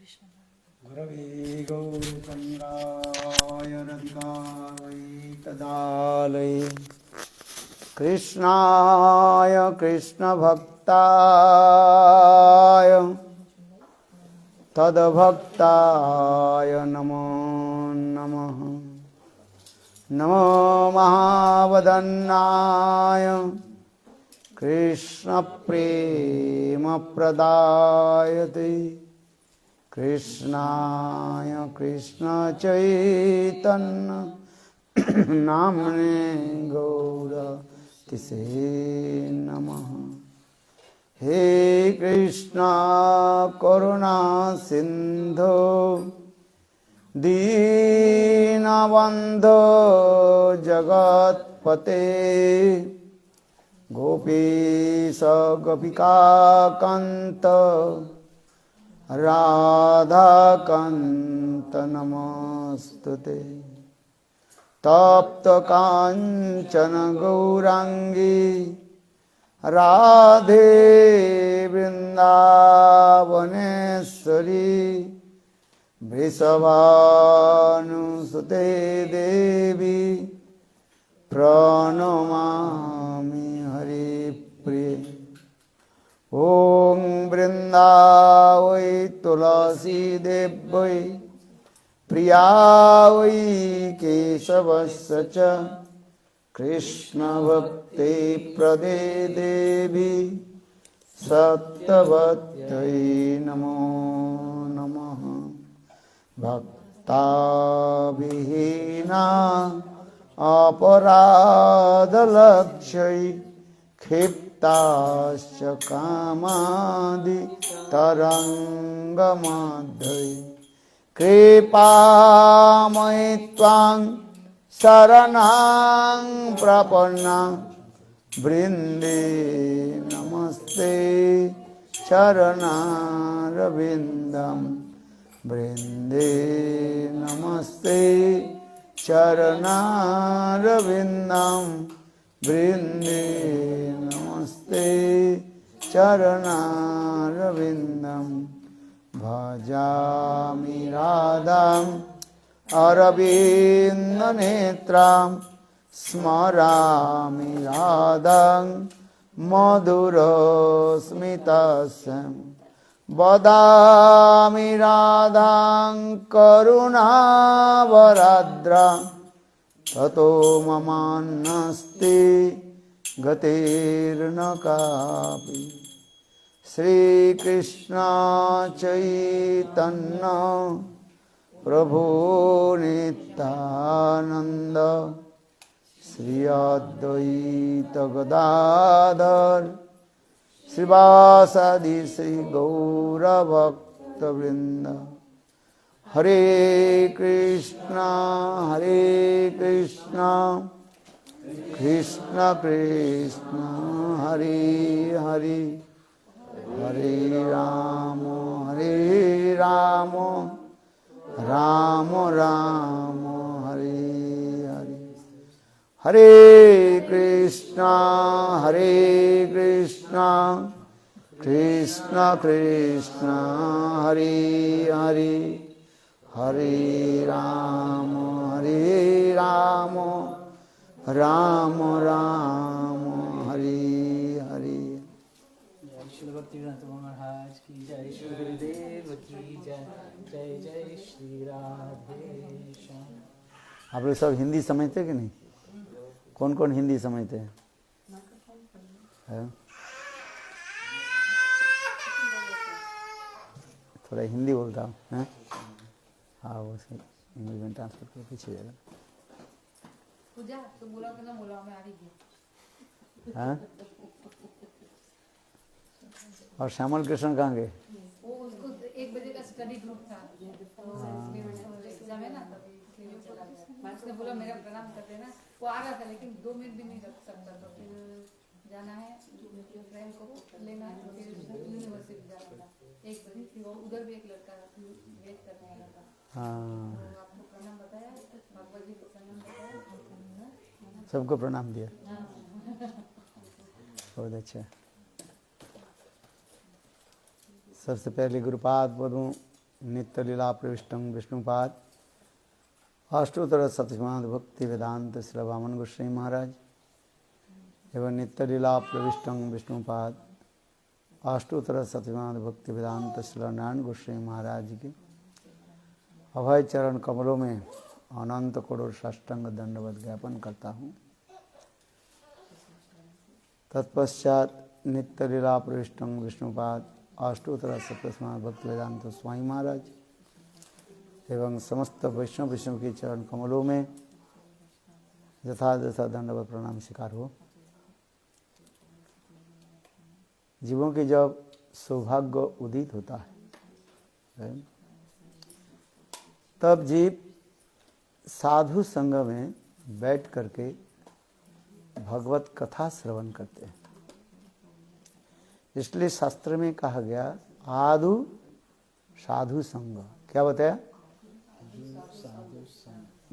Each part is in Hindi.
गुरवे गौरचन्द्राय रधिकावैकदालये कृष्णाय कृष्णभक्ताय तद्भक्ताय नमो नमः। नमो महावदन्नाय कृष्णप्रेमप्रदायते कृष्णाय कृष्णचैतन्य नाम्ने गौरतिसे नमः। हे कृष्णा करुणा सिन्धो दीनबन्धो जगत्पते गोपीश गोपिकान्त राधाकान्त नमस्तुते। तप्त कांचन गौरांगी राधे वृंदावनेश्वरी वृषभानुसुते देवी प्रणमामि हरिप्रिये। ॐ वृन्दावै तुलसी देव्यै प्रियावै केशवस्य च कृष्णभक्ते प्रदे देवी सत्यवत्यै नमो नमः। भक्ताविहीना अपराधलक्ष्यै क्षिप्ताश्च कामादि तरङ्गमध्ये कृपामयि त्वां शरणं प्रपन्ना वृन्दे नमस्ते चरणारविन्दं वृन्दे नमस्ते चरणारविन्दं वृन्दे नमस्ते चरणारविन्दं। भजामि राधां अरविन्दनेत्रां स्मरामि राधां मधुरस्मितस्यां वदामि राधां करुणावराद्रां ततो ममान्नास्ति गतिर्न कापि। श्रीकृष्ण चैतन्य प्रभु नित्यानंद श्री अद्वैत गदाधर श्रीवासादि श्री गौरभक्तवृंद। हरे कृष्णा कृष्ण कृष्ण हरे हरे हरे राम राम राम हरे हरे। हरे कृष्णा कृष्ण कृष्ण हरे हरे हरे राम राम राम हरे हरे। श्री भक्तिनाथ महाराज की जय, श्री गुरुदेव की जय। जय जय श्री राधे श्याम। आप लोग सब हिंदी समझते कि नहीं? कौन कौन हिंदी समझते हैं? थोड़ा हिंदी बोलता हूँ। हाँ वो सही इंग्लिश में ट्रांसफर कर पीछे जाएगा। पूजा तो बोला कि ना बोला मैं आ रही थी। हाँ और श्यामल कृष्ण कहाँ गए? वो उसको 1 बजे का स्टडी ग्रुप था, एग्जाम है ना, उसने बोला मेरा प्रणाम कर देना। वो आ रहा था लेकिन 2 मिनट भी नहीं रख सकता, तो फिर जाना है फ्रेंड को लेना है, फिर यूनिवर्सिटी जाना था 1 बजे। फिर वो उधर भी एक लड़का वेट करने आया था। हाँ आपको प्रणाम बताया, भगवत जी को प्रणाम बताया, सबको प्रणाम दिया। बहुत अच्छा। सबसे पहले गुरुपाद पदों नित्य लीला प्रविष्टं विष्णुपाद अष्टोत्तर शतमाद भक्ति वेदांत श्री वामन गोस्वामी महाराज एवं नित्य लीला प्रविष्टं विष्णुपाद अष्टोत्तर शतमाद भक्ति वेदांत श्री नारायण गोस्वामी महाराज के अभय चरण कमलों में अनंत करोड़ साष्टांग दंडवत ज्ञापन करता हूँ। तत्पश्चात नित्य लीला प्रविष्टं विष्णुपाद अष्टोत्तर शतमाद भक्ति वेदांत स्वामी महाराज एवं समस्त वैष्णव के चरण कमलों में यथा यथा दंडवत प्रणाम स्वीकार हो। जीवों के जब सौभाग्य उदित होता है तब जीव साधु संग में बैठ करके भगवत कथा श्रवण करते हैं। इसलिए शास्त्र में कहा गया आदु साधु संग। क्या बताया?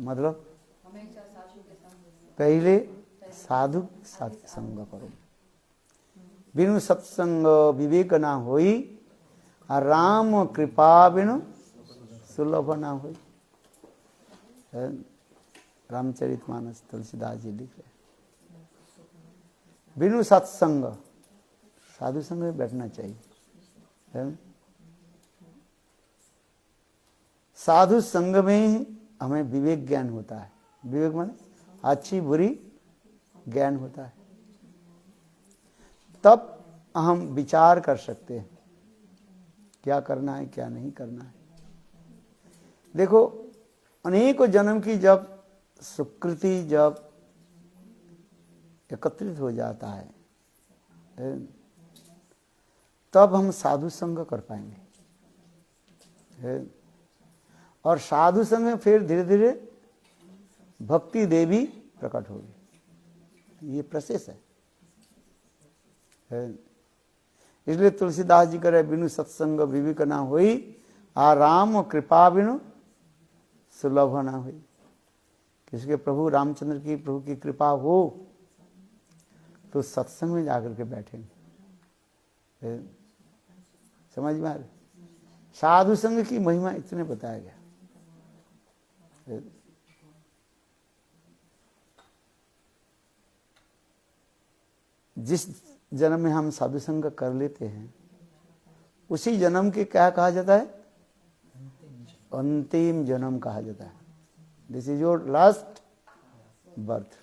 मतलब पहले साधु संग करो, बिनु सत्संग विवेक ना होई, राम कृपा बिनु सुलभ ना होई। रामचरितमानस तुलसीदास जी लिख रहे। बिनु सत्संग, साधु संग में बैठना चाहिए। साधु संग में हमें विवेक ज्ञान होता है। विवेक माने अच्छी बुरी ज्ञान होता है, तब हम विचार कर सकते हैं क्या करना है क्या नहीं करना है। देखो अनेकों जन्म की जब सुकृति जब एकत्रित हो जाता है तब हम साधु संग कर पाएंगे। और साधु संग में फिर धीरे धीरे भक्ति देवी प्रकट होगी। ये प्रोसेस है। इसलिए तुलसीदास जी करे बिनु सत्संग विवेक ना होई, आ राम कृपा बिनु सुलभ ना हुई। किसके प्रभु रामचंद्र की प्रभु की कृपा हो तो सत्संग में जाकर के बैठेंगे। समझ में आ रही? साधु संग की महिमा इतने बताया गया। जिस जन्म में हम साधु संग कर लेते हैं उसी जन्म के क्या कहा जाता है? अंतिम जन्म कहा जाता है। This is your last birth.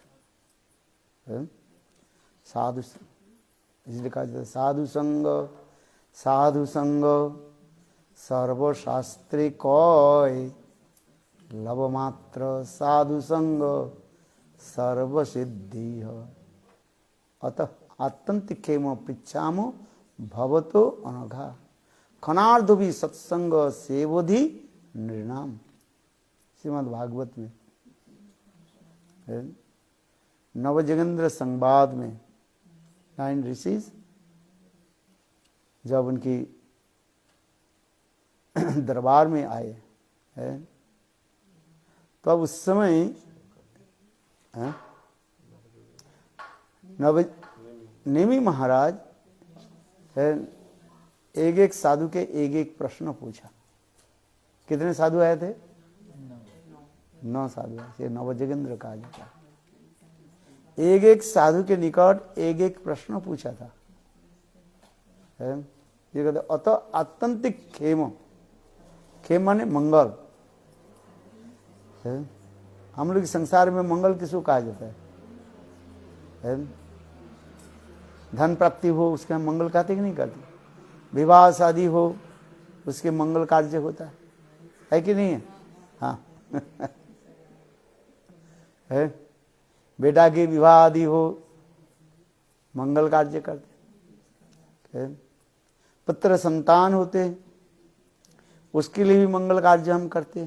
साधु इसलिए कहा जाता है साधु संग, साधु संग सर्वशास्त्री कय, लव मात्र साधु संग सर्व सिद्धि। अतः आत्यंतिकेम पृच्छामो भवतो अनघा, खनार्ध भी सत्संग सेवोधि निर्णाम। श्रीमद् भागवत में नवजगेंद्र संवाद में 9 ऋषिज जब उनकी दरबार में आए तो अब उस समय नेमी महाराज एक एक साधु के एक एक प्रश्न पूछा। कितने साधु आए थे? 9 साधु आए। नवजगेंद्र कहा जाता है। एक एक साधु के निकट एक एक प्रश्न पूछा था। ये कहते अत आत्यंतिक खेम, खेम माने मंगल। हम लोग संसार में मंगल किसको कहा जाता है? धन प्राप्ति हो उसके हम मंगल कहते कि नहीं कहते? विवाह शादी हो उसके मंगल कार्य होता है कि नहीं है? हाँ है। बेटा के विवाह आदि हो मंगल कार्य करते। पुत्र संतान होते उसके लिए भी मंगल कार्य हम करते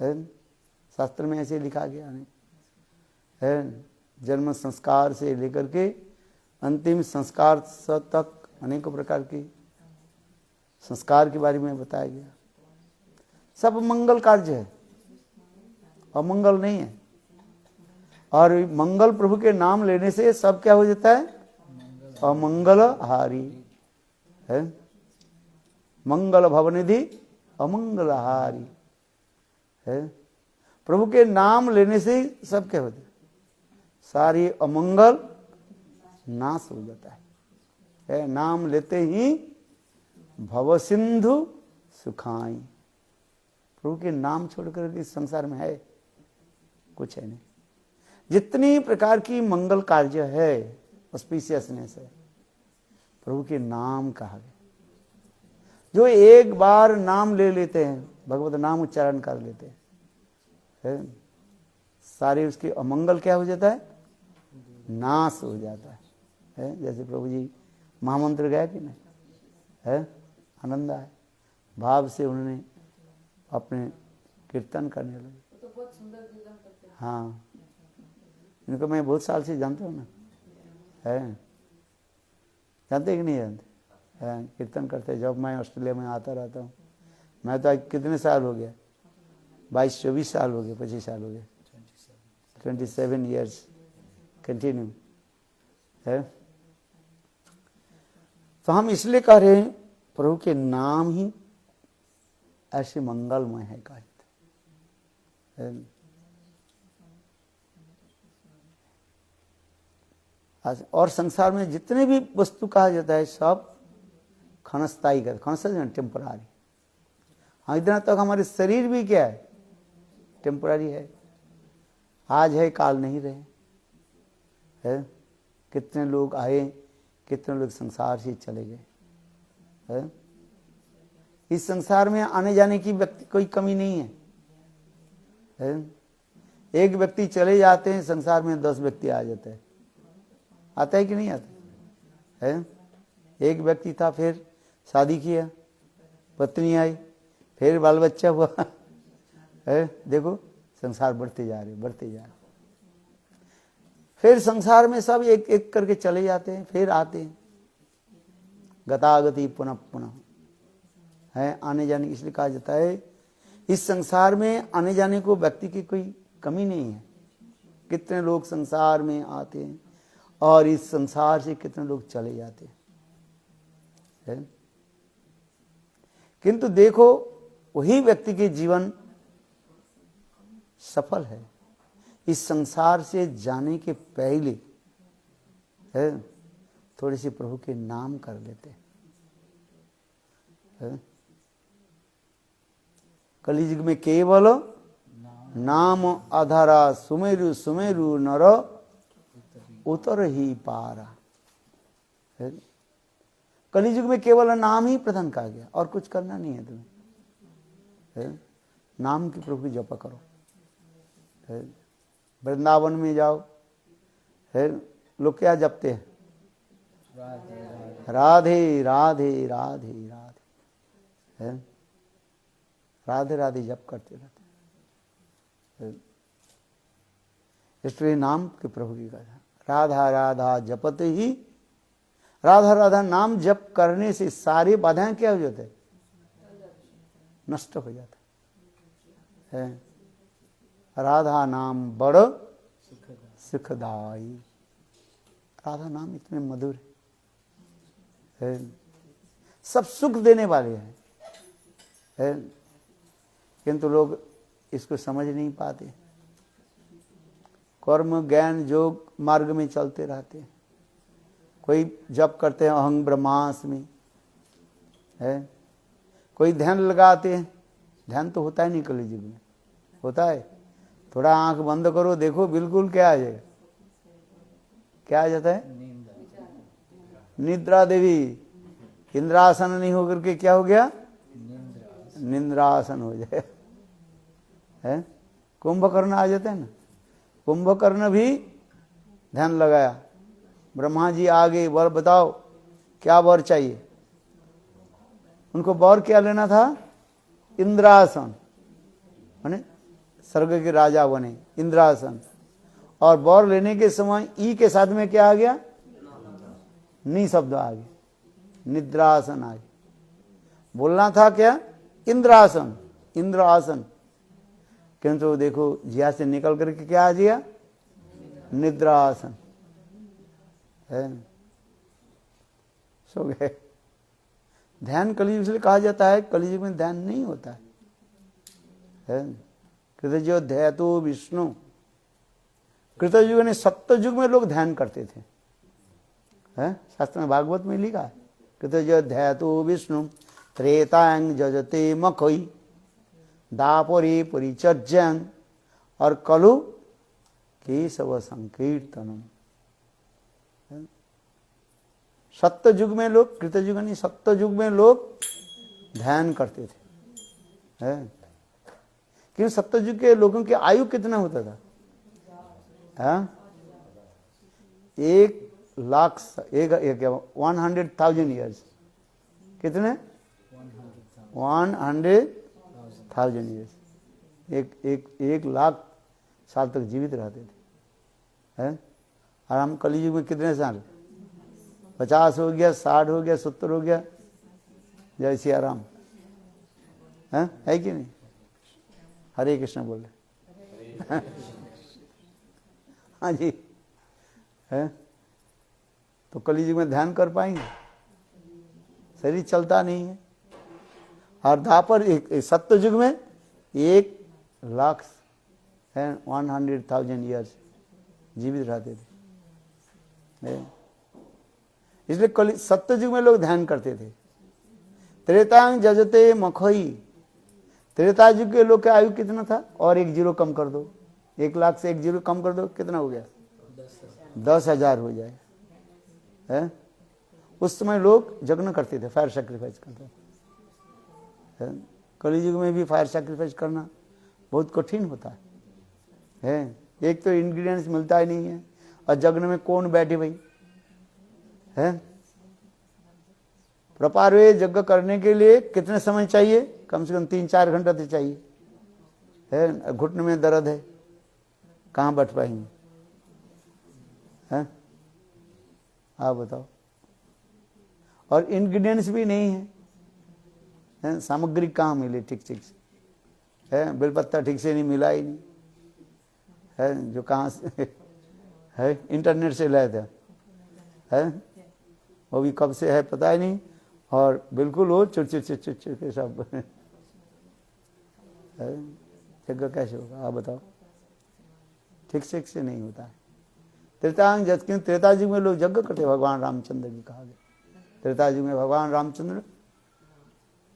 हैं। शास्त्र में ऐसे लिखा गया है। जन्म संस्कार से लेकर के अंतिम संस्कार तक अनेकों प्रकार के संस्कार के बारे में बताया गया। सब मंगल कार्य है, अमंगल नहीं है। और मंगल प्रभु के नाम लेने से सब क्या हो जाता है? अमंगल हारी है। मंगल भवनिधि अमंगलहारी है। प्रभु के नाम लेने से ही सब क्या होते, सारी अमंगल नाश हो जाता है। नाम लेते ही भव सिंधु सुखाई। प्रभु के नाम छोड़कर इस संसार में है कुछ है नहीं। जितनी प्रकार की मंगल कार्य है ऑस्पिशियसनेस है, प्रभु के नाम कहा गया। जो एक बार नाम ले लेते हैं, भगवत नाम उच्चारण कर लेते हैं, सारे उसके अमंगल क्या हो जाता है, नाश हो जाता है। जैसे प्रभु जी महामंत्र गया कि नहीं है, आनंद आए, भाव से उन्होंने अपने कीर्तन करने लगे। तो बहुत सुंदर कीर्तन करते हैं। हाँ, इनको मैं बहुत साल से जानता हूँ ना, है जानते कि नहीं जानते, कीर्तन करते। जब मैं ऑस्ट्रेलिया में आता रहता हूँ, मैं तो आज कितने साल हो गया, 22-24 साल हो गए, 25 साल हो गए, 27 years कंटिन्यू है। तो हम इसलिए कह रहे हैं प्रभु के नाम ही ऐसे मंगलमय है कहते। और संसार में जितने भी वस्तु कहा जाता है सब क्षणस्थायी का, क्षण टेम्परारी। हाँ, इतना तक हमारे शरीर भी क्या है, टेम्परारी है। आज है काल नहीं रहे है। कितने लोग आए, कितने लोग संसार से चले गए है। इस संसार में आने जाने की व्यक्ति कोई कमी नहीं है। एक व्यक्ति चले जाते हैं, संसार में 10 व्यक्ति आ जाते हैं। आता है कि नहीं आता है। एक व्यक्ति था, फिर शादी किया, पत्नी आई, फिर बाल बच्चा हुआ है। देखो संसार बढ़ते जा रहे, बढ़ते जा रहे। फिर संसार में सब एक एक करके चले जाते हैं, फिर आते हैं। गतागति पुनः पुनः है, आने जाने। इसलिए कहा जाता है इस संसार में आने जाने को व्यक्ति की कोई कमी नहीं है। कितने लोग संसार में आते हैं और इस संसार से कितने लोग चले जाते हैं। किंतु देखो वही व्यक्ति के जीवन सफल है। इस संसार से जाने के पहले है थोड़ी सी प्रभु के नाम कर लेते हैं। कलियुग में केवल नाम आधारा, सुमेरु सुमेरु नर उतर ही पारा। कलियुग में केवल नाम ही प्रदान कहा गया, और कुछ करना नहीं है तुम्हें। नाम की प्रभु की जपा करो। वृंदावन में जाओ, है लोग क्या जपते हैं, राधे राधे राधे राधे, राधे राधे जप करते रहते। इसलिए नाम के प्रभु की कथा, राधा राधा जपत ही। राधा राधा नाम जप करने से सारी बाधाएं क्या हो जाते हैं, नष्ट हो जाता है। राधा नाम बड़ सुखदाई। राधा नाम इतने मधुर है, सब सुख देने वाले हैं। किंतु लोग इसको समझ नहीं पाते, कर्म ज्ञान योग मार्ग में चलते रहते हैं। कोई जप करते हैं अहं ब्रह्मास्मि है, कोई ध्यान लगाते हैं। ध्यान तो होता ही नहीं कलियुग में, होता है। थोड़ा आंख बंद करो, देखो बिल्कुल क्या आ जाएगा, क्या आ जाता है, निद्रा देवी। इंद्रासन नहीं होकर के क्या हो गया, निंद्रासन हो जाए है। कुंभकर्ण आ जाते हैं ना, कुंभकर्ण भी ध्यान लगाया। ब्रह्मा जी आगे वर बताओ क्या वर चाहिए, उनको वर क्या लेना था, इंद्रासन, माने स्वर्ग के राजा बने, इंद्रासन। और वर लेने के समय ई के साथ में क्या आ गया, नी शब्द आ गया, निद्रासन आ गया। बोलना था क्या, इंद्रासन, इंद्रासन। किंतु देखो जिया से निकल करके क्या आ गया, निद्रासन है। सो गए। ध्यान कलयुग इसलिए कहा जाता है, कलयुग में ध्यान नहीं होता है। कृतयुग ध्यातो विष्णु, कृतयुग ने सत्ययुग में लोग ध्यान करते थे, है शास्त्र में भागवत में लिखा है, कृतयुग ध्यातो विष्णु त्रेतांग जजते मखई दापरे परिचर्यं, और कलु केशव संकीर्तनम। सत्य युग में लोग, कृतयुग नहीं सत्य युग में लोग ध्यान करते थे, है क्यों? सत्य युग के लोगों की आयु कितना होता था? है 100,000 ईयर्स। कितने? 100,000 ईयर्स। एक लाख साल तक जीवित रहते थे, है। और हम कलयुग में कितने साल? 50 हो गया, 60 हो गया, 70 हो गया। जय सिया राम, है कि नहीं? हरे कृष्ण बोले। हाँ जी, है। तो कलयुग में ध्यान कर पाएंगे? शरीर चलता नहीं है। और दापर सत्य युग में 1,00,000 है 100,000 ईयर्स जीवित रहते थे, इसलिए सत्य युग में लोग ध्यान करते थे। त्रेतांग जजते मखई, त्रेता युग के लोग का आयु कितना था? और 1 जीरो कम कर दो, 1,00,000 से 1 जीरो कम कर दो, कितना हो गया? 10,000 हो जाए, है। उस समय लोग यज्ञ करते थे, फायर सैक्रिफाइस करते थे। कलयुग में भी फायर सैक्रिफाइस करना बहुत कठिन होता है। एक तो इंग्रेडिएंट्स मिलता ही नहीं है, और यज्ञ में कौन बैठे भाई, है। प्रपार वे यज्ञ करने के लिए कितने समय चाहिए? कम से कम 3-4 घंटा तो चाहिए, है। घुटने में दर्द है, कहाँ बैठ पाएंगे, है। आप बताओ। और इंग्रेडिएंट्स भी नहीं है, सामग्री कहाँ मिले ठीक से, है। बेलपत्ता ठीक से नहीं मिला ही नहीं, है। जो कहाँ से है, इंटरनेट से लाए थे, है। वो भी कब से है पता ही नहीं, और बिल्कुल वो चुर के सब यज्ञ कैसे होगा? आप बताओ। ठीक से नहीं होता है। त्रेतांग जबकि त्रेता युग में लोग यज्ञ करते, भगवान रामचंद्र की कहा गया। त्रेता युग में भगवान रामचंद्र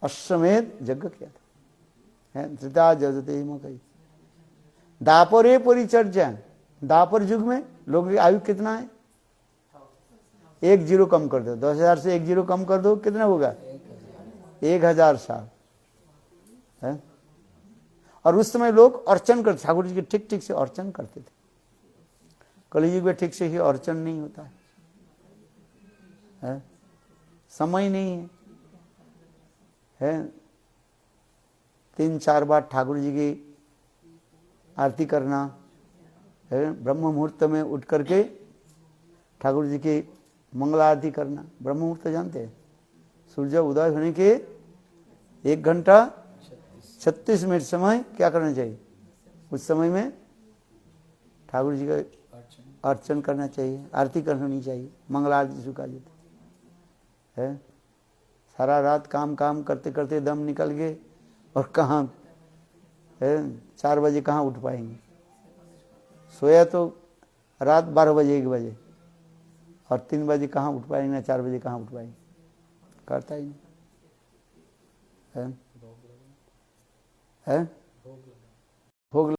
अश्वमेध यज्ञ किया था, है। त्रेता जजते मकई दापरे परिचर्या, दापर युग में लोगों की आयु कितना है? 1 जीरो कम कर दो, 10,000 से 1 जीरो कम कर दो, कितना होगा? 1,000 साल, है। और उस समय लोग अर्चन करते, ठाकुर जी की ठीक से अर्चन करते थे। कलयुग में ठीक से ही अर्चन नहीं होता है, समय नहीं है। 3-4 बार ठाकुर जी की आरती करना, है। ब्रह्म मुहूर्त में उठ करके ठाकुर जी की मंगल आरती करना। ब्रह्म मुहूर्त जानते हैं? सूर्य उदय होने के 1 घंटा 36 मिनट समय क्या करना चाहिए? उस समय में ठाकुर जी का अर्चन करना चाहिए, आरती करनी चाहिए, मंगल आरती स्वीकार जाती है। सारा रात काम करते करते दम निकल गए, और कहाँ है 4 बजे कहाँ उठ पाएंगे? सोया तो रात 12 बजे 1 बजे, और 3 बजे कहाँ उठ पाएंगे ना 4 बजे कहाँ उठ पाएंगे? करता ही नहीं है, भोग